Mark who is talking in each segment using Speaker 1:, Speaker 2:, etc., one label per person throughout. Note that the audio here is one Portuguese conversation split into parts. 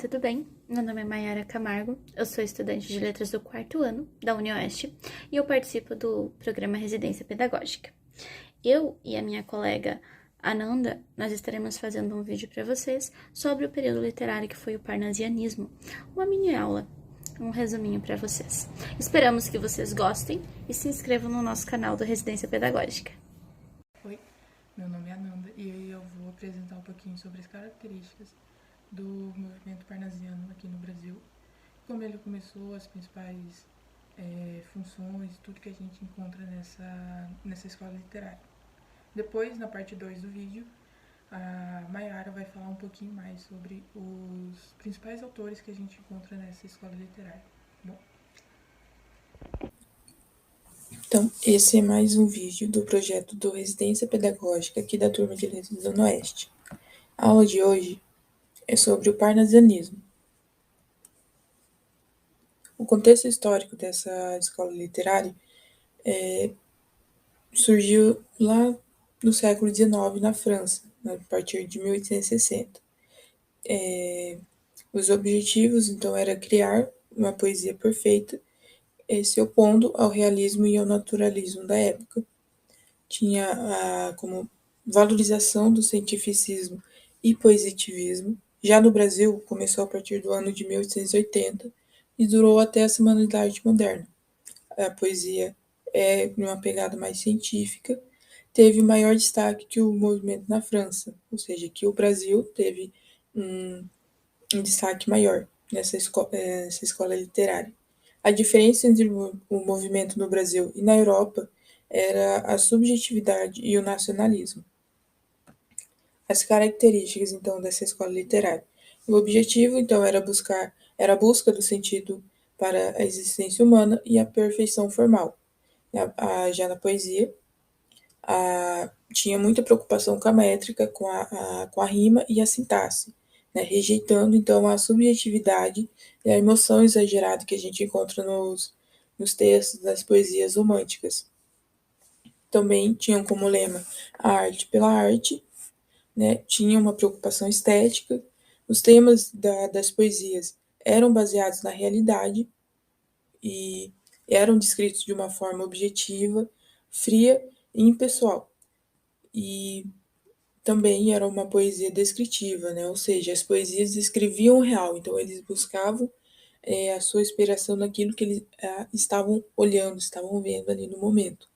Speaker 1: tudo bem? Meu nome é Mayara Camargo, eu sou estudante de letras do 4º ano da UniOeste e eu participo do programa Residência Pedagógica. Eu e a minha colega Ananda, nós estaremos fazendo um vídeo para vocês sobre o período literário que foi o parnasianismo, uma mini aula, um resuminho para vocês. Esperamos que vocês gostem e se inscrevam no nosso canal do Residência Pedagógica.
Speaker 2: Oi, meu nome é Ananda e eu vou apresentar um pouquinho sobre as características do movimento parnasiano aqui no Brasil, como ele começou, as principais funções, tudo que a gente encontra nessa escola literária. Depois, na parte 2 do vídeo, a Mayara vai falar um pouquinho mais sobre os principais autores que a gente encontra nessa escola literária. Bom.
Speaker 3: Então, esse é mais um vídeo do projeto do Residência Pedagógica aqui da turma de Letras da UniOeste. A aula de hoje é sobre o parnasianismo. O contexto histórico dessa escola literária surgiu lá no século XIX na França, a partir de 1860. Os objetivos, então, era criar uma poesia perfeita, se opondo ao realismo e ao naturalismo da época. Tinha como valorização do cientificismo e positivismo. Já no Brasil, começou a partir do ano de 1880 e durou até a Humanidade Moderna. A poesia é uma pegada mais científica, teve maior destaque que o movimento na França, ou seja, que o Brasil teve um destaque maior nessa escola literária. A diferença entre o movimento no Brasil e na Europa era a subjetividade e o nacionalismo. As características, então, dessa escola literária. O objetivo, então, era a busca do sentido para a existência humana e a perfeição formal. Já na poesia, tinha muita preocupação com a métrica, com a rima e a sintaxe, né, rejeitando, então, a subjetividade e a emoção exagerada que a gente encontra nos textos das poesias românticas. Também tinham como lema a arte pela arte, né, tinha uma preocupação estética. Os temas das poesias eram baseados na realidade e eram descritos de uma forma objetiva, fria e impessoal. E também era uma poesia descritiva, né? Ou seja, as poesias descreviam o real, então eles buscavam a sua inspiração naquilo que eles estavam olhando, estavam vendo ali no momento.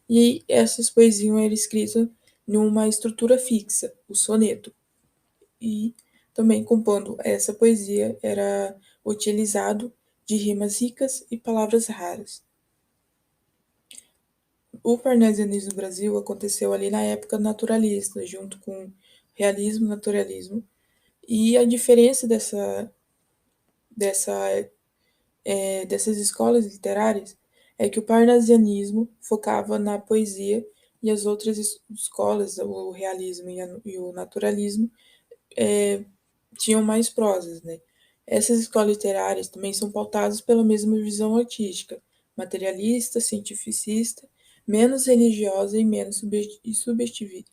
Speaker 3: E essas poesias eram escritas numa estrutura fixa, o soneto. E também compondo essa poesia era utilizado de rimas ricas e palavras raras. O parnasianismo no Brasil aconteceu ali na época naturalista, junto com realismo e naturalismo. E a diferença dessas escolas literárias é que o parnasianismo focava na poesia e as outras escolas, o realismo e o naturalismo, tinham mais prosas, né? Essas escolas literárias também são pautadas pela mesma visão artística, materialista, cientificista, menos religiosa e menos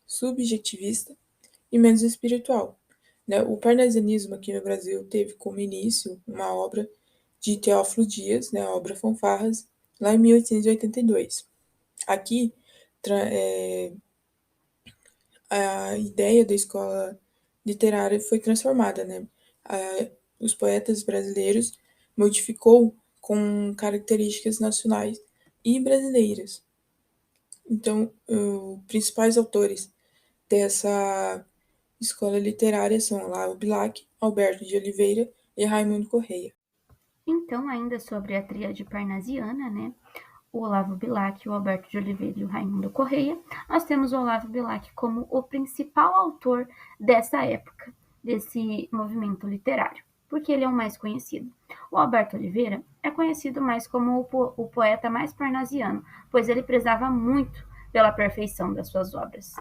Speaker 3: subjetivista e menos espiritual, né? O parnasianismo aqui no Brasil teve como início uma obra de Teófilo Dias, né, a obra Fanfarras, lá em 1882. Aqui, a ideia da escola literária foi transformada, né? Os poetas brasileiros modificou com características nacionais e brasileiras. Então, os principais autores dessa escola literária são Olavo Bilac, Alberto de Oliveira e Raimundo Correia.
Speaker 1: Então, ainda sobre a tríade parnasiana, né? O Olavo Bilac, o Alberto de Oliveira e o Raimundo Correia, nós temos o Olavo Bilac como o principal autor dessa época, desse movimento literário, porque ele é o mais conhecido. O Alberto Oliveira é conhecido mais como o poeta mais parnasiano, pois ele prezava muito pela perfeição das suas obras.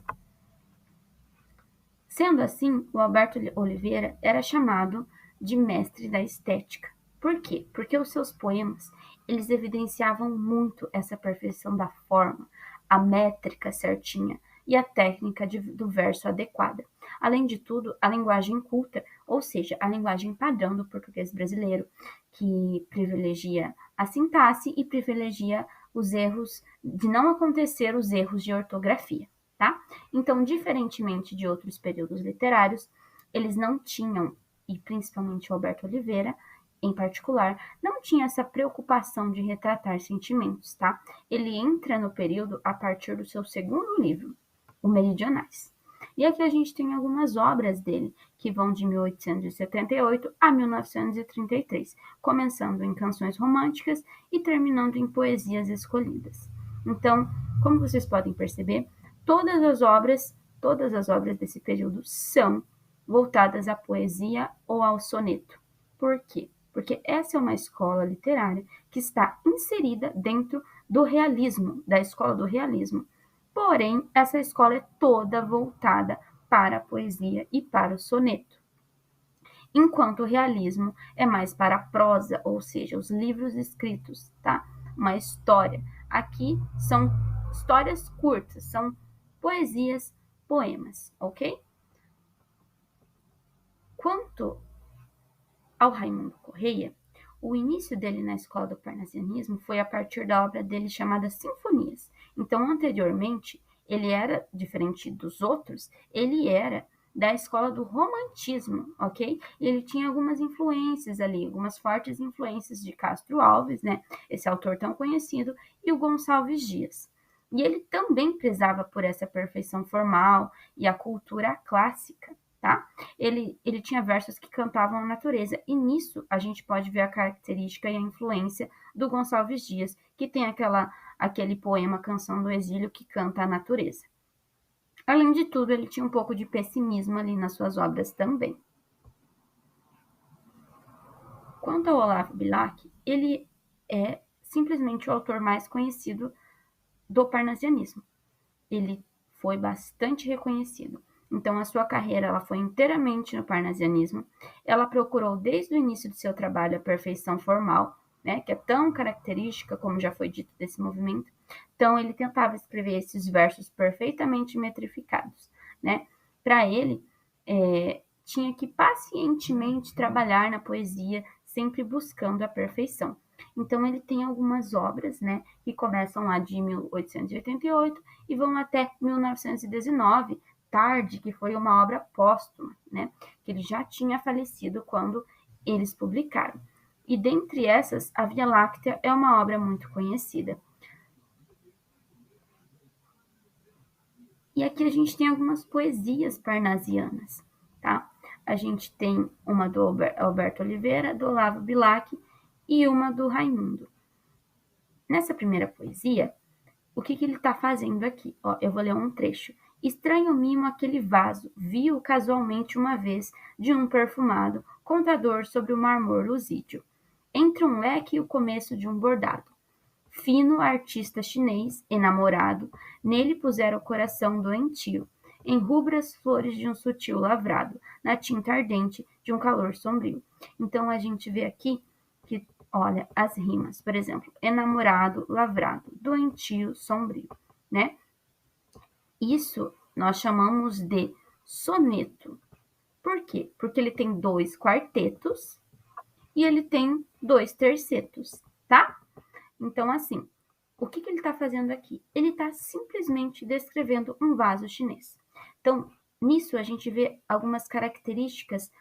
Speaker 1: Sendo assim, o Alberto Oliveira era chamado de mestre da estética. Por quê? Porque os seus poemas, eles evidenciavam muito essa perfeição da forma, a métrica certinha e a técnica do verso adequada. Além de tudo, a linguagem culta, ou seja, a linguagem padrão do português brasileiro, que privilegia a sintaxe e privilegia os erros, de não acontecer os erros de ortografia, tá? Então, diferentemente de outros períodos literários, eles não tinham, e principalmente o Alberto Oliveira, em particular, não tinha essa preocupação de retratar sentimentos, tá? Ele entra no período a partir do seu segundo livro, o Meridionais. E aqui a gente tem algumas obras dele, que vão de 1878 a 1933, começando em canções românticas e terminando em poesias escolhidas. Então, como vocês podem perceber, todas as obras desse período são voltadas à poesia ou ao soneto. Por quê? Porque essa é uma escola literária que está inserida dentro do realismo, da escola do realismo. Porém, essa escola é toda voltada para a poesia e para o soneto. Enquanto o realismo é mais para a prosa, ou seja, os livros escritos, tá? Uma história. Aqui são histórias curtas, são poesias, poemas, ok? Quanto ao Raimundo Correia, o início dele na escola do parnasianismo foi a partir da obra dele chamada Sinfonias. Então, anteriormente, ele era, diferente dos outros, ele era da escola do romantismo, ok? E ele tinha algumas influências ali, algumas fortes influências de Castro Alves, né? Esse autor tão conhecido, e o Gonçalves Dias. E ele também prezava por essa perfeição formal e a cultura clássica, tá? Ele tinha versos que cantavam a natureza, e nisso a gente pode ver a característica e a influência do Gonçalves Dias, que tem aquele poema Canção do Exílio, que canta a natureza. Além de tudo, ele tinha um pouco de pessimismo ali nas suas obras também. Quanto ao Olavo Bilac, ele é simplesmente o autor mais conhecido do parnasianismo. Ele foi bastante reconhecido. Então, a sua carreira ela foi inteiramente no parnasianismo. Ela procurou, desde o início do seu trabalho, a perfeição formal, né, que é tão característica, como já foi dito, desse movimento. Então, ele tentava escrever esses versos perfeitamente metrificados, né? Para ele, tinha que pacientemente trabalhar na poesia, sempre buscando a perfeição. Então, ele tem algumas obras, né, que começam lá de 1888 e vão até 1919, Tarde, que foi uma obra póstuma, né, que ele já tinha falecido quando eles publicaram. E dentre essas, a Via Láctea é uma obra muito conhecida. E aqui a gente tem algumas poesias parnasianas, tá? A gente tem uma do Alberto Oliveira, do Olavo Bilac e uma do Raimundo. Nessa primeira poesia, o que ele está fazendo aqui? Ó, eu vou ler um trecho. Estranho mimo aquele vaso, vi-o casualmente uma vez, de um perfumado, contador sobre o mármore luzídio. Entre um leque e o começo de um bordado. Fino artista chinês, enamorado, nele pusera o coração doentio, em rubras flores de um sutil lavrado, na tinta ardente de um calor sombrio. Então, a gente vê aqui que, olha, as rimas, por exemplo, enamorado, lavrado, doentio, sombrio, né? Isso nós chamamos de soneto. Por quê? Porque ele tem 2 quartetos e ele tem 2 tercetos, tá? Então, assim, o que ele está fazendo aqui? Ele está simplesmente descrevendo um vaso chinês. Então, nisso a gente vê algumas características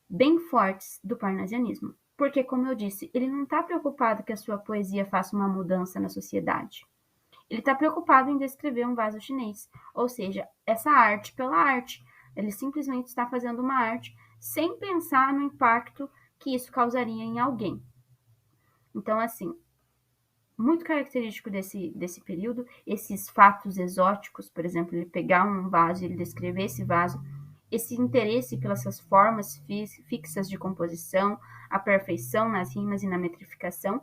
Speaker 1: bem fortes do parnasianismo. Porque, como eu disse, ele não está preocupado que a sua poesia faça uma mudança na sociedade. Ele está preocupado em descrever um vaso chinês, ou seja, essa arte pela arte. Ele simplesmente está fazendo uma arte sem pensar no impacto que isso causaria em alguém. Então, assim, muito característico desse período, esses fatos exóticos, por exemplo, ele pegar um vaso e ele descrever esse vaso, esse interesse pelas formas fixas de composição, a perfeição nas rimas e na metrificação.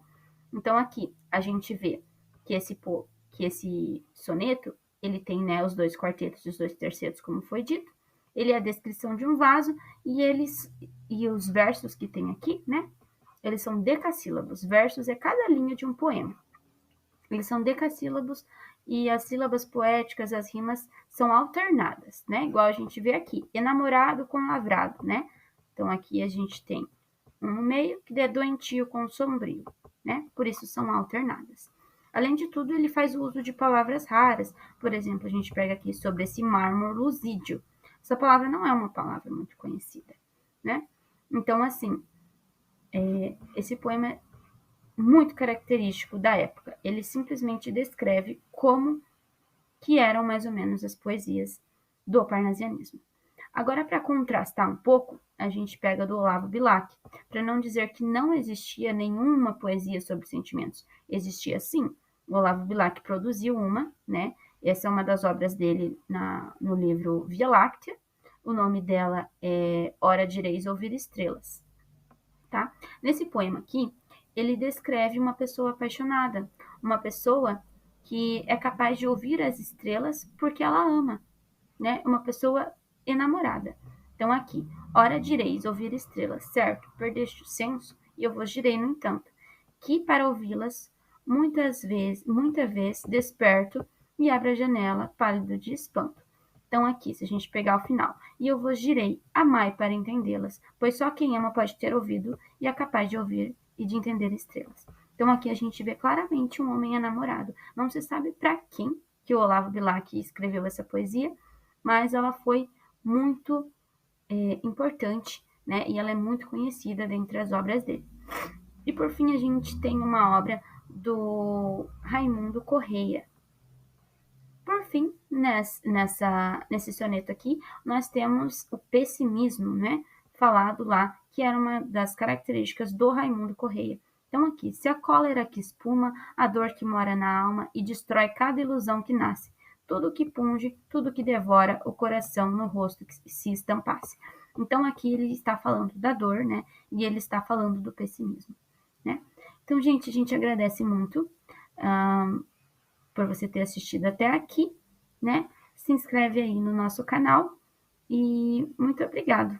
Speaker 1: Então, aqui a gente vê que esse soneto, ele tem, né, os 2 quartetos e os 2 tercetos, como foi dito. Ele é a descrição de um vaso e os versos que tem aqui, né, eles são decassílabos. Versos é cada linha de um poema. Eles são decassílabos e as sílabas poéticas, as rimas são alternadas, né? Igual a gente vê aqui, enamorado com lavrado, né? Então aqui a gente tem um no meio que é doentio com sombrio, né? Por isso são alternadas. Além de tudo, ele faz o uso de palavras raras. Por exemplo, a gente pega aqui sobre esse mármorelusídio. Essa palavra não é uma palavra muito conhecida, né? Então, assim, esse poema é muito característico da época. Ele simplesmente descreve como que eram mais ou menos as poesias do parnasianismo. Agora, para contrastar um pouco, a gente pega do Olavo Bilac, para não dizer que não existia nenhuma poesia sobre sentimentos. Existia sim. O Olavo Bilac produziu uma, né? Essa é uma das obras dele no livro Via Láctea. O nome dela é Ora Direis Ouvir Estrelas. Tá? Nesse poema aqui, ele descreve uma pessoa apaixonada, uma pessoa que é capaz de ouvir as estrelas porque ela ama, né? Uma pessoa enamorada. Então aqui, ora direis ouvir estrelas, certo? Perdeste o senso e eu vos direi, no entanto, que para ouvi-las, muita vez desperto e abro a janela, pálido de espanto. Então aqui, se a gente pegar o final, e eu vos direi, amai para entendê-las, pois só quem ama pode ter ouvido e é capaz de ouvir e de entender estrelas. Então aqui a gente vê claramente um homem enamorado. Não se sabe para quem que o Olavo Bilac escreveu essa poesia, mas ela foi muito importante, né? E ela é muito conhecida dentre as obras dele. E por fim a gente tem uma obra do Raimundo Correia. Por fim, nesse soneto aqui, nós temos o pessimismo, né? Falado lá, que era uma das características do Raimundo Correia. Então aqui, se a cólera que espuma, a dor que mora na alma e destrói cada ilusão que nasce, tudo que punge, tudo que devora o coração no rosto que se estampasse. Então aqui ele está falando da dor, né? E ele está falando do pessimismo, né? Então, gente, a gente agradece muito por você ter assistido até aqui, né? Se inscreve aí no nosso canal e muito obrigado.